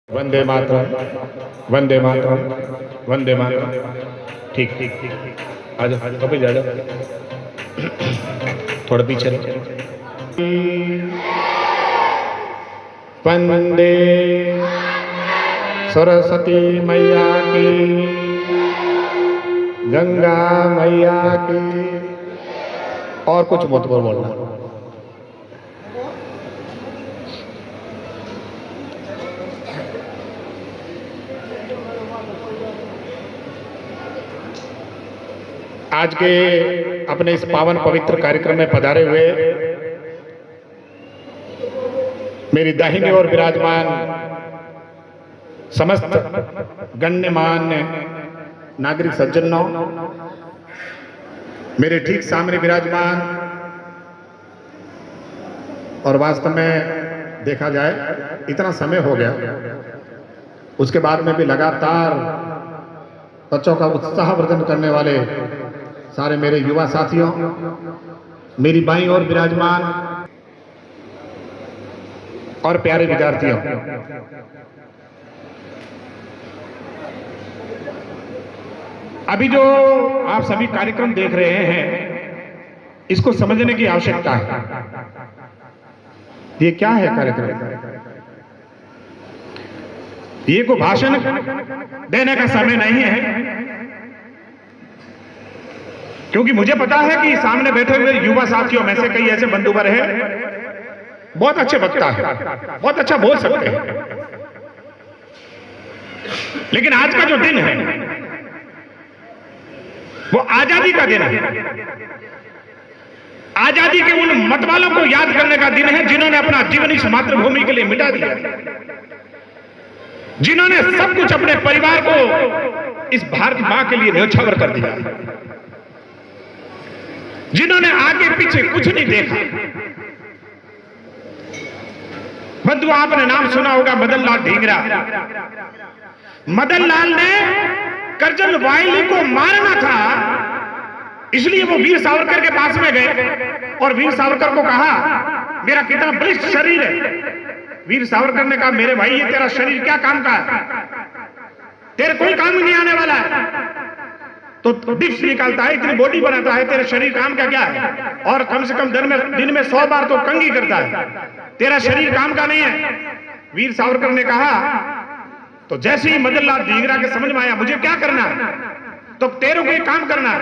वंदे मातरम, वंदे मातरम, वंदे मातरम। ठीक ठीक ठीक, आ जाओ, कभी जा जाओ, थोड़ा पीछे। वंदे सरस्वती मैया की, गंगा मैया की। और कुछ मत बोलना। आज के अपने इस पावन पवित्र कार्यक्रम में पधारे हुए मेरी दाहिनी ओर विराजमान समस्त गण्यमान्य नागरिक सज्जनों, मेरे ठीक सामने विराजमान, और वास्तव में देखा जाए इतना समय हो गया, उसके बाद में भी लगातार बच्चों का उत्साहवर्धन करने वाले सारे मेरे युवा साथियों, मेरी बाईं ओर विराजमान और प्यारे विद्यार्थियों, अभी जो आप सभी कार्यक्रम देख रहे हैं, इसको समझने की आवश्यकता है। ये क्या है कार्यक्रम? ये कोई भाषण देने का समय नहीं है, क्योंकि मुझे पता है कि सामने बैठे हुए युवा साथियों में से कई ऐसे बंधुवर हैं, बहुत अच्छे वक्ता है, बहुत अच्छा बोल सकते हैं, लेकिन आज का जो दिन है वो आजादी का दिन है। आजादी के उन मतवालों को याद करने का दिन है जिन्होंने अपना जीवन इस मातृभूमि के लिए मिटा दिया, जिन्होंने सब कुछ अपने परिवार को इस भारत मां के लिए न्योछावर कर दिया, जिन्होंने आगे पीछे कुछ नहीं देखा। बंधु, आपने नाम सुना होगा मदन लाल ढींगरा। मदन लाल ने करजन वायली को मारना था, इसलिए वो वीर सावरकर के पास में गए और वीर सावरकर को कहा, मेरा कितना बलिष्ठ शरीर है। वीर सावरकर ने कहा, मेरे भाई ये तेरा शरीर क्या काम का है, तेरे कोई काम ही नहीं आने वाला है। तो डिप्स निकालता है, इतनी बॉडी बनाता है, तेरा शरीर काम का क्या है? और कम से कम दिन में 100 बार तो कंघी करता है, तेरा शरीर काम का नहीं है। वीर सावरकर ने कहा, तो जैसे ही मदन लाल ढींगरा के समझ में आया मुझे क्या करना है, तो तेरे को एक काम करना है।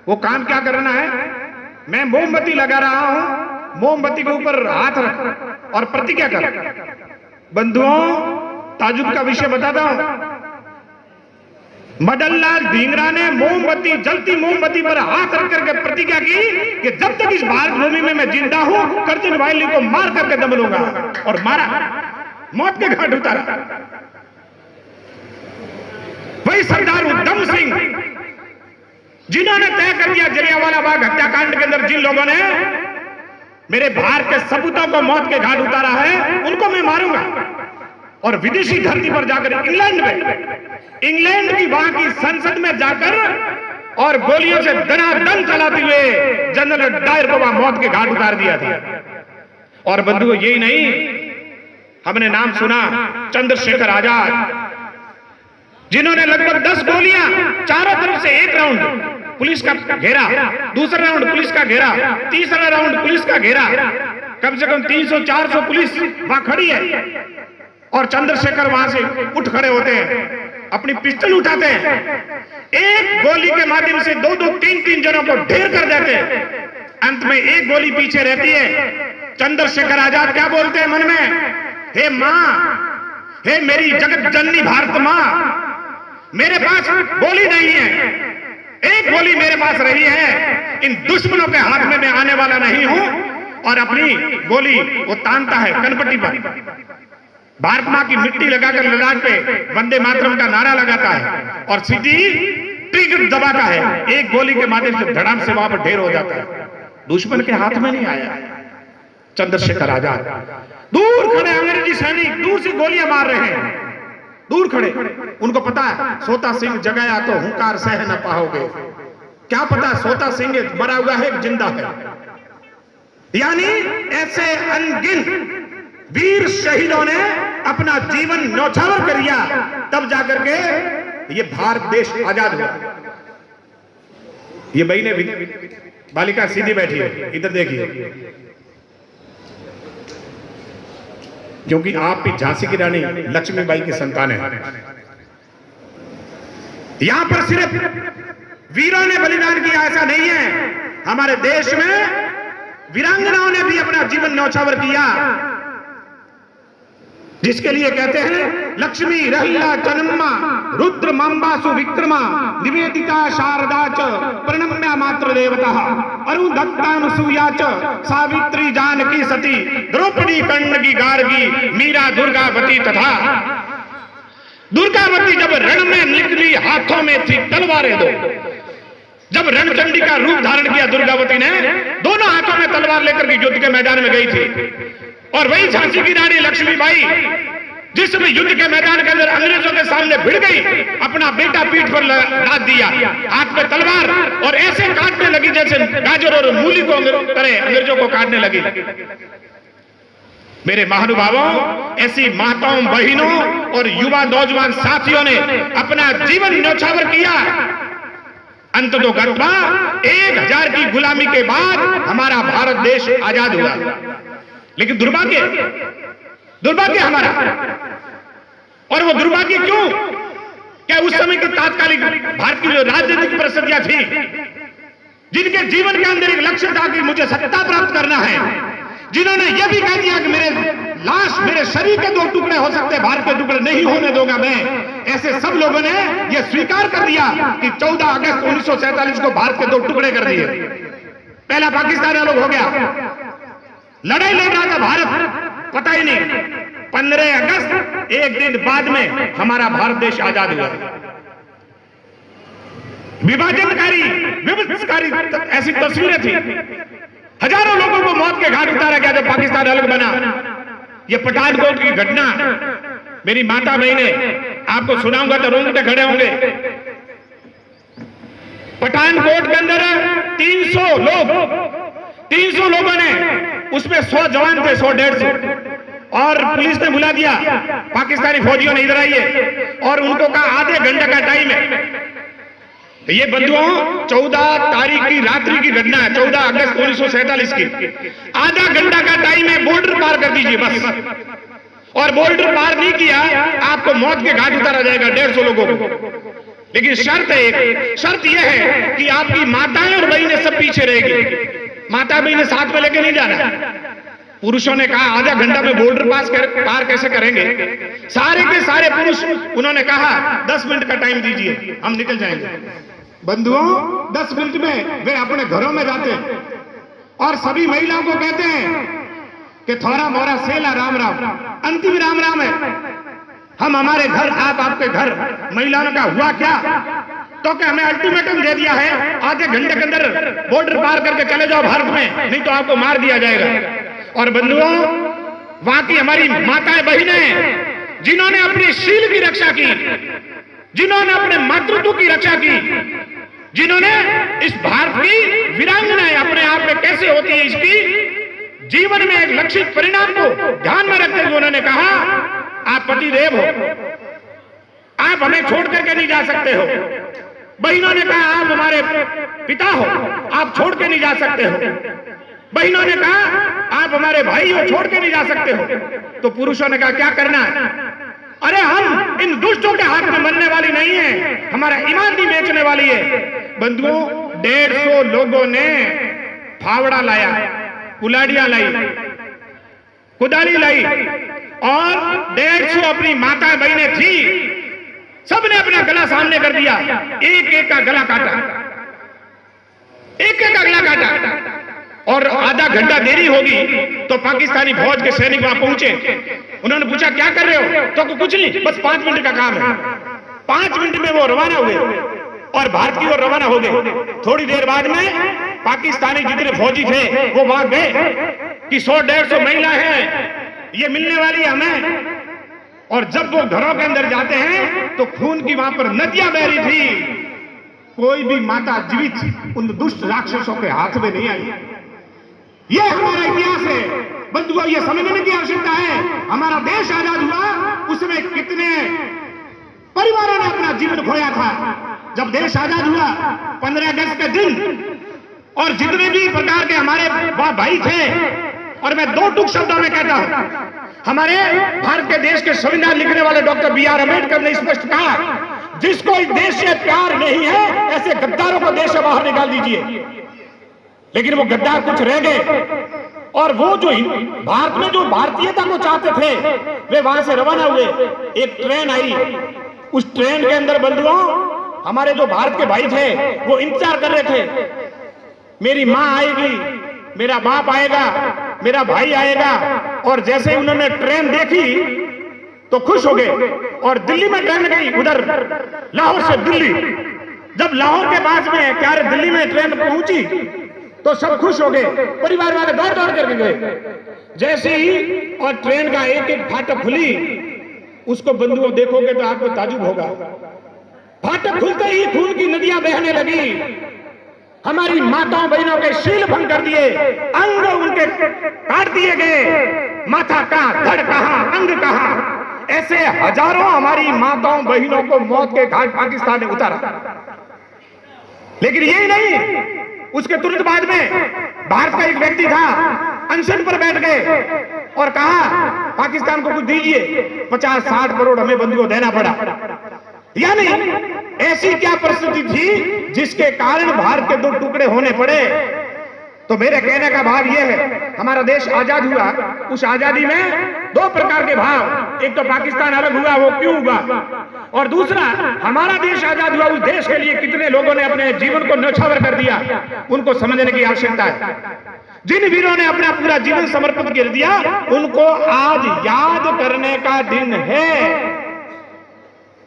वो काम क्या करना है? मैं मोमबत्ती लगा रहा हूं, मोमबत्ती के ऊपर हाथ रख और प्रतिज्ञा कर। बंधुओं, ताजुब का विषय बताता हूं। मदन लाल ढींगरा ने मोमबत्ती, जलती मोमबत्ती पर हाथ रख करके प्रतिज्ञा की कि जब तक इस भारत भूमि में मैं जिंदा हूं, करजन वायली को मार करके दम लूंगा। और मारा, मौत के घाट उतारा। वही सरदार उधम सिंह, जिन्होंने तय कर दिया जलियांवाला बाग हत्याकांड के अंदर जिन लोगों ने मेरे भारत के सपूतों को मौत के घाट उतारा है, उनको मैं मारूंगा। और विदेशी धरती पर जाकर इंग्लैंड की वहां की संसद में जाकर और गोलियों से दनादन चलाते हुए जनरल डायर को वहां मौत के घाट उतार दिया था। और बंधुओं, यही नहीं, हमने नाम सुना चंद्रशेखर आजाद, जिन्होंने लगभग 10 गोलियां चारों तरफ से, एक राउंड पुलिस का घेरा, दूसरा राउंड पुलिस का घेरा, तीसरा राउंड पुलिस का घेरा, कम से कम 300-400 पुलिस वहां खड़ी है। और चंद्रशेखर वहां से उठ खड़े होते हैं, अपनी पिस्टल उठाते हैं, एक गोली के माध्यम से 2-2, 3-3 जनों को ढेर कर देते हैं। अंत में एक गोली पीछे रहती है। चंद्रशेखर आजाद क्या बोलते हैं मन में? हे मां, हे मेरी जगत जननी भारत मां, मेरे पास गोली नहीं है, एक गोली मेरे पास रही है, इन दुश्मनों के हाथ में मैं आने वाला नहीं हूं। और अपनी गोली वो तानता है कनपट्टी पर, भारत मां की मिट्टी लगाकर ललाट पे वंदे मातरम का नारा लगाता है और सीधी ट्रिगर दबाता है। एक गोली के माध्यम से धड़ाम से वहां पर ढेर हो जाता है। दुश्मन के हाथ में नहीं आया। चंद्रशेखर आजाद दूर खड़े अंग्रेजी सैनिक दूर से गोलियां मार रहे हैं, दूर खड़े, उनको पता है सोता सिंह जगाया तो हुंकार सह न पाओगे। क्या पता सोता सिंह मरा हुआ है, जिंदा है। यानी ऐसे अनगिन वीर शहीदों ने अपना जीवन न्यौछावर कर दिया, तब जाकर के ये भारत देश आजाद हुआ। ये बहने बालिका सीधी बैठी है, इधर देखिए, क्योंकि आप भी झांसी की रानी लक्ष्मीबाई की संतान है। यहां पर सिर्फ वीरों ने बलिदान किया ऐसा नहीं है, हमारे देश में वीरांगनाओं ने भी अपना जीवन न्यौछावर किया, जिसके लिए कहते हैं लक्ष्मी रहल्ला चनम्मा रुद्र मांबासु विक्रमा निवेदिता शारदा च प्रणम्या मात्र देवता अरुंधत्तानुसूया च सावित्री जानकी सती द्रौपदी कण्णकी गार्गी मीरा दुर्गावती तथा। दुर्गावती जब रण में निकली हाथों में थी तलवारें दो, जब रणचंडी का रूप धारण किया दुर्गावती ने, दोनों हाथों में तलवार लेकर के युद्ध के मैदान में गई थी। और वही झांसी की रानी लक्ष्मीबाई जिस समय युद्ध के मैदान के अंदर अंग्रेजों के सामने भिड़ गई, अपना बेटा पीठ पर लाद दिया, हाथ में तलवार, और ऐसे काटने लगी जैसे गाजर और मूली को तरह अंग्रेजों को काटने लगी। मेरे महानुभावों, ऐसी माताओं बहनों और युवा नौजवान साथियों ने अपना जीवन न्यौछावर किया। अंततः गत्वा 1000 की गुलामी के बाद हमारा भारत देश आजाद हुआ। लेकिन दुर्भाग्य हमारा, और वो दुर्भाग्य क्यों? क्या उस समय की तात्कालिक भारत की जो राजनीतिक परिस्थितियां थी, जिनके जीवन के अंदर एक लक्ष्य था कि मुझे सत्ता प्राप्त करना है, जिन्होंने यह भी कह दिया कि मेरे शरीर के 2 टुकड़े हो सकते, भारत के टुकड़े नहीं होने दूंगा मैं, ऐसे सब लोगों ने यह स्वीकार कर दिया कि 14 अगस्त 1947 को भारत के 2 टुकड़े कर दिए। पहला पाकिस्तान अलग हो गया, लड़ाई लड़ रहा था भारत, पता ही नहीं, 15 अगस्त एक दिन बाद में हमारा भारत देश आजाद हुआ। विभाजनकारी विभत्सकारी ऐसी तस्वीरें थी, हजारों लोगों को मौत के घाट उतारा गया जब पाकिस्तान अलग बना। यह पठानकोट की घटना मेरी माता बहने आपको सुनाऊंगा तो रोंगटे खड़े होंगे। पठानकोट के अंदर 300 लोगों ने, उसमें 100 जवान थे, 100-150, और पुलिस ने बुला दिया, पाकिस्तानी फौजियों ने इधर आइए, और उनको कहा आधे घंटे का टाइम है। तो ये बंधुओं 14 तारीख की रात्रि की घटना है, 14 अगस्त 1947 की। आधा घंटा का टाइम है, बॉर्डर पार कर दीजिए बस, और बॉर्डर पार नहीं किया आपको मौत के घाट उतारा जाएगा 150 लोगों को। लेकिन शर्त यह है कि आपकी माताएं और बहनें सब पीछे रहेगी, माता बहनें साथ में लेके नहीं जाना। पुरुषों ने कहा आधा घंटा में बॉर्डर पार कैसे करेंगे? सारे के सारे पुरुष, उन्होंने कहा 10 मिनट का टाइम दीजिए, हम निकल जाएंगे। बंधुओं 10 मिनट में वे अपने घरों में जाते हैं और सभी महिलाओं को कहते हैं कि थोड़ा मोरा सेला राम राम, अंतिम राम राम है, हम हमारे घर, आप आपके घर। महिलाओं का हुआ क्या? तो क्या हमें अल्टीमेटम दे दिया है, आधे घंटे के अंदर बॉर्डर पार करके चले जाओ भारत में, नहीं तो आपको मार दिया जाएगा। और बंधुओं वहां की हमारी माताएं बहनें जिन्होंने अपने शील की रक्षा की, जिन्होंने अपने मातृत्व की रक्षा की, जिन्होंने इस भारत की वीरांगनाएं अपने आप में कैसे होती है इसकी जीवन में एक लक्षित परिणाम को ध्यान में रखते हुए उन्होंने कहा आप पतिदेव हो, आप हमें छोड़ करके नहीं जा सकते हो। बहनों ने कहा आप हमारे पिता हो, आप छोड़ के नहीं जा सकते हो। बहनों ने कहा आप हमारे भाई हो, छोड़ के नहीं जा सकते हो। तो पुरुषों ने कहा क्या करना है? अरे हम इन दुष्टों के हाथ में मरने वाली नहीं है, हमारा ईमान नहीं बेचने वाली है। बंधुओं 150 लोगों ने फावड़ा लाया, कुलाड़ियां लाई, कुदाली लाई, और 150 अपनी माता बहनें थी, सबने अपना गला सामने कर दिया, एक एक का गला काटा, एक एक का गला काटा। और आधा घंटा देरी होगी तो पाकिस्तानी फौज के सैनिक वहां पहुंचे, उन्होंने पूछा क्या कर रहे हो? तो कुछ नहीं, बस 5 मिनट का काम है। 5 मिनट में वो रवाना हुए और भारत की ओर रवाना हो गए। थोड़ी देर बाद में पाकिस्तानी जितने फौजी थे वो वहां गए कि 100-150 महिला हैं, ये मिलने वाली है हमें। और जब वो घरों के अंदर जाते हैं तो खून की वहां पर नदियां बह रही थी, कोई भी माता जीवित उन दुष्ट राक्षसों के हाथ में नहीं आई। यह हमारा इतिहास है। बंधुओं, ये समझने की आवश्यकता है, हमारा देश आजाद हुआ उसमें कितने परिवारों ने अपना जीवन खोया था। जब देश आजाद हुआ 15 अगस्त के दिन, और जितने भी प्रकार के हमारे भाई थे, और मैं दो टूक शब्दों में कहता हूं, हमारे भारत के देश के संविधान लिखने वाले डॉक्टर B.R. अम्बेडकर ने स्पष्ट कहा, जिसको इस देश से प्यार नहीं है ऐसे गद्दारों को देश से बाहर निकाल दीजिए। लेकिन वो गद्दार कुछ रह गए, और वो जो भारत में जो भारतीयता को चाहते थे वे वहां से रवाना हुए। एक ट्रेन आई, उस ट्रेन के अंदर बंधुओं हमारे जो भारत के भाई थे वो इंतजार कर रहे थे, मेरी मां आएगी, मेरा बाप आएगा, मेरा भाई आएगा। और जैसे ही उन्होंने ट्रेन देखी तो खुश हो गए, और दिल्ली में ट्रेन गई, उधर लाहौर से दिल्ली। जब लाहौर के पास में क्या दिल्ली में ट्रेन पहुंची तो सब खुश हो गए, परिवार वाले दौड़ दौड़ करके गए। जैसे ही और ट्रेन का एक एक फाटक खुली, उसको बंधुओं देखोगे तो आपको ताजुब होगा। फाटक खुलते ही खून की नदियां बहने लगी, हमारी माताओं बहनों के शील भंग कर दिए, अंग उनके काट दिए गए, माथा कहां, धड़ कहां, अंग कहां। ऐसे हजारों हमारी माताओं बहनों को मौत के घाट पाकिस्तान ने उतारा। लेकिन यही नहीं, उसके तुरंत बाद में भारत का एक व्यक्ति था, अनशन पर बैठ गए और कहा पाकिस्तान को कुछ दीजिए, 50-60 करोड़ हमें बंधुओं देना पड़ा। यानी ऐसी क्या परिस्थिति थी जिसके कारण भारत के दो टुकड़े होने पड़े। तो मेरे कहने का भाव यह है, हमारा देश आजाद हुआ, उस आजादी में दो प्रकार के भाव, एक तो पाकिस्तान अलग हुआ, वो क्यों हुआ, और दूसरा हमारा देश आजाद हुआ, उस देश के लिए कितने लोगों ने अपने जीवन को न्यौछावर कर दिया, उनको समझने की आवश्यकता है। जिन वीरों ने अपना पूरा जीवन समर्पित कर दिया, उनको आज याद करने का दिन है।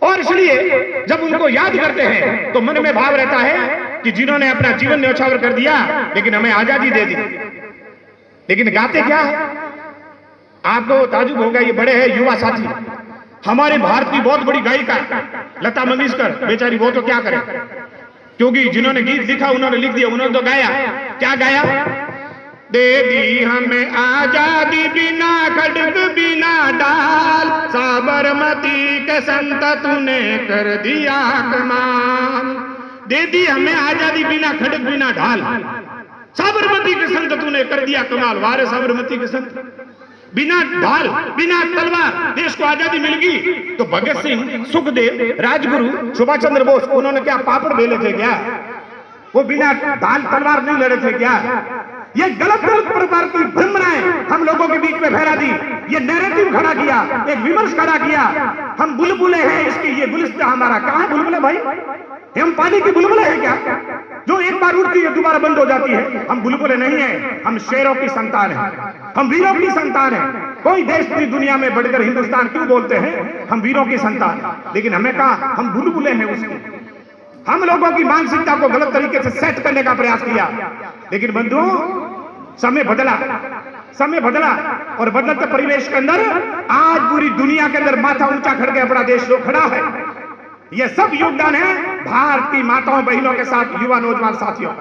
और इसलिए जब उनको याद करते हैं तो मन में भाव रहता है कि जिन्होंने अपना जीवन न्यौछावर कर दिया लेकिन हमें आजादी दे दी। लेकिन गाते क्या है, आपको ताजुब होगा, ये बड़े हैं युवा साथी, हमारे भारत की बहुत बड़ी गायिका लता मंगेशकर, बेचारी वो तो क्या करे, क्योंकि जिन्होंने गीत लिखा उन्होंने लिख दिया, उन्होंने तो गाया, क्या गाया, दे दी हमें आजादी बिना खड्ग बिना डाल, साबरमती के संत तूने कर दिया कमाल। दे दी हमें आजादी बिना खड्ग बिना ढाल, साबरमती के संत तूने कर दिया कमाल। वारे साबरमती के संत, बिना ढाल बिना तलवार देश को आजादी मिल गई। तो भगत सिंह, सुखदेव, राजगुरु, सुभाष चंद्र बोस, उन्होंने क्या पापड़ बेले थे क्या? वो बिना ढाल तलवार नहीं लड़े थे क्या? ये गलत प्रकार की भ्रमणाएं हम लोगों के बीच में फैला दी, ये नैरेटिव खड़ा किया, एक विमर्श खड़ा किया, हम बुलबुले हैं इसकी, ये गुलिस्तान हमारा। कहां है बुलबुले भाई? हम पानी की बुलबुले हैं क्या, जो एक बार उड़ती है दोबारा बंद हो जाती है? हम बुलबुले नहीं हैं, हम शेरों की संतान हैं, हम वीरों की संतान हैं। कोई देश की दुनिया में बढ़कर हिंदुस्तान क्यों बोलते हैं, हम वीरों की संतान। लेकिन हमें कहा हम बुलबुले हैं उसकी। हम लोगों की मानसिकता को गलत तरीके से सेट करने का प्रयास किया। लेकिन बंधुओं, समय बदला, समय बदला, और बदलते परिवेश के अंदर आज पूरी दुनिया के अंदर माथा ऊंचा करके अपना देश जो खड़ा है, यह सब योगदान है भारत की माताओं बहनों के साथ, युवा नौजवान साथियों।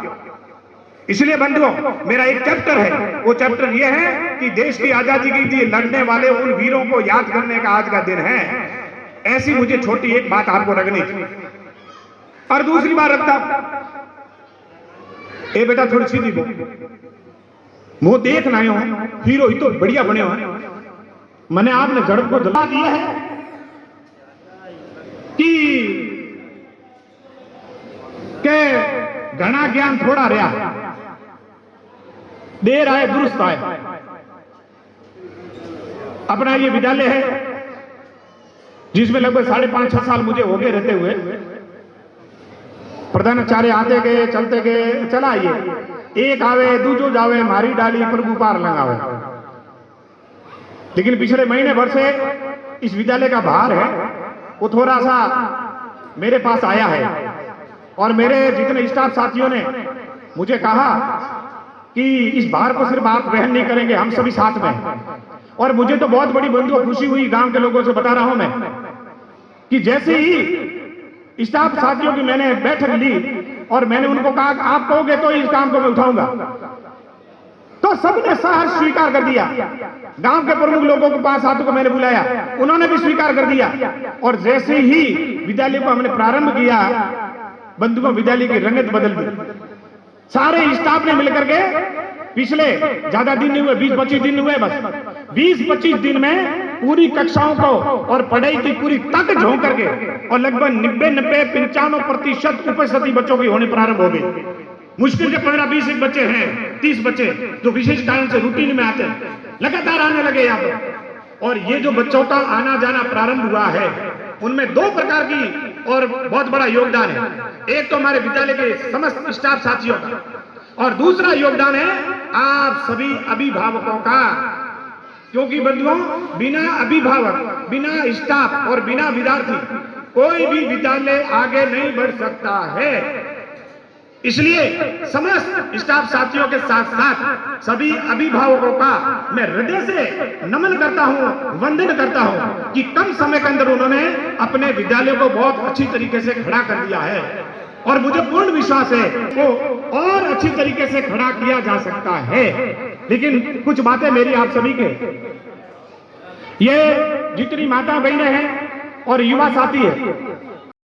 इसलिए बंधुओं, मेरा एक चैप्टर है, वो चैप्टर यह है कि देश की आजादी के लिए लड़ने वाले उन वीरों को याद करने का आज का दिन है। ऐसी मुझे छोटी एक बात आपको रखनी थी। और दूसरी बात रखता, ए बेटा थोड़ी सीधी बोल, मुंह देख ना हो, हीरो ही तो बढ़िया बने हो। मैंने आपने झड़प को जला दिया है कि घना ज्ञान थोड़ा रहा, देर आए दुरुस्त आए। अपना ये विद्यालय है जिसमें लगभग 5.5-6 साल मुझे हो गए रहते हुए। प्रधानाचार्य आते गए, चलते गए, चला ये एक आवे दूजो जावे, मारी डाली प्रभु पार लगावे। लेकिन पिछले महीने भर से इस विद्यालय का भार है वो थोड़ा सा मेरे पास आया है, और मेरे जितने स्टाफ साथियों ने मुझे कहा कि इस भार को सिर्फ आप वहन नहीं करेंगे, हम सभी साथ में हैं। और मुझे तो बहुत बड़ी बंधुओं खुशी हुई, गांव के लोगों से बता रहा हूं मैं, कि जैसे ही स्टाफ साथियों की मैंने बैठक ली और मैंने उनको कहा आप कहोगे तो इस काम को मैं उठाऊंगा, तो सबने सहर्ष स्वीकार कर दिया। गांव के प्रमुख लोगों के पास हाथों को मैंने बुलाया, उन्होंने भी स्वीकार कर दिया। और जैसे ही विद्यालय को हमने प्रारंभ किया, बंधुओं, विद्यालय की रंगत बदल दी। सारे स्टाफ ने मिलकर के, पिछले ज्यादा दिन नहीं हुए, 20-25 दिन हुए, बस 20-25 दिन में पूरी कक्षाओं को और पढ़ाई की पूरी तक झोंक करके और लगभग 90-95% उपस्थिति बच्चों की होनी प्रारंभ हो गई। मुश्किल से 15-20 बच्चे हैं, 30 बच्चे जो विशेष कारण से रूटीन में आते हैं, लगातार आने लगे यहाँ पर। और ये जो बच्चों का आना जाना प्रारंभ हुआ है, उनमें 2 प्रकार की और बहुत बड़ा योगदान है। एक तो हमारे विद्यालय के समस्त स्टाफ साथियों का, और दूसरा योगदान है आप सभी अभिभावकों का। क्योंकि बंधुओं, बिना अभिभावक, बिना स्टाफ और बिना विद्यार्थी कोई भी विद्यालय आगे नहीं बढ़ सकता है। इसलिए समस्त स्टाफ साथियों के साथ साथ सभी अभिभावकों का मैं हृदय से नमन करता हूं, वंदन करता हूं कि कम समय के अंदर उन्होंने अपने विद्यालय को बहुत अच्छी तरीके से खड़ा कर दिया है। और मुझे पूर्ण विश्वास है वो और अच्छी तरीके से खड़ा किया जा सकता है। लेकिन कुछ बातें मेरी आप सभी के, ये जितनी माता बहनें हैं और युवा साथी है,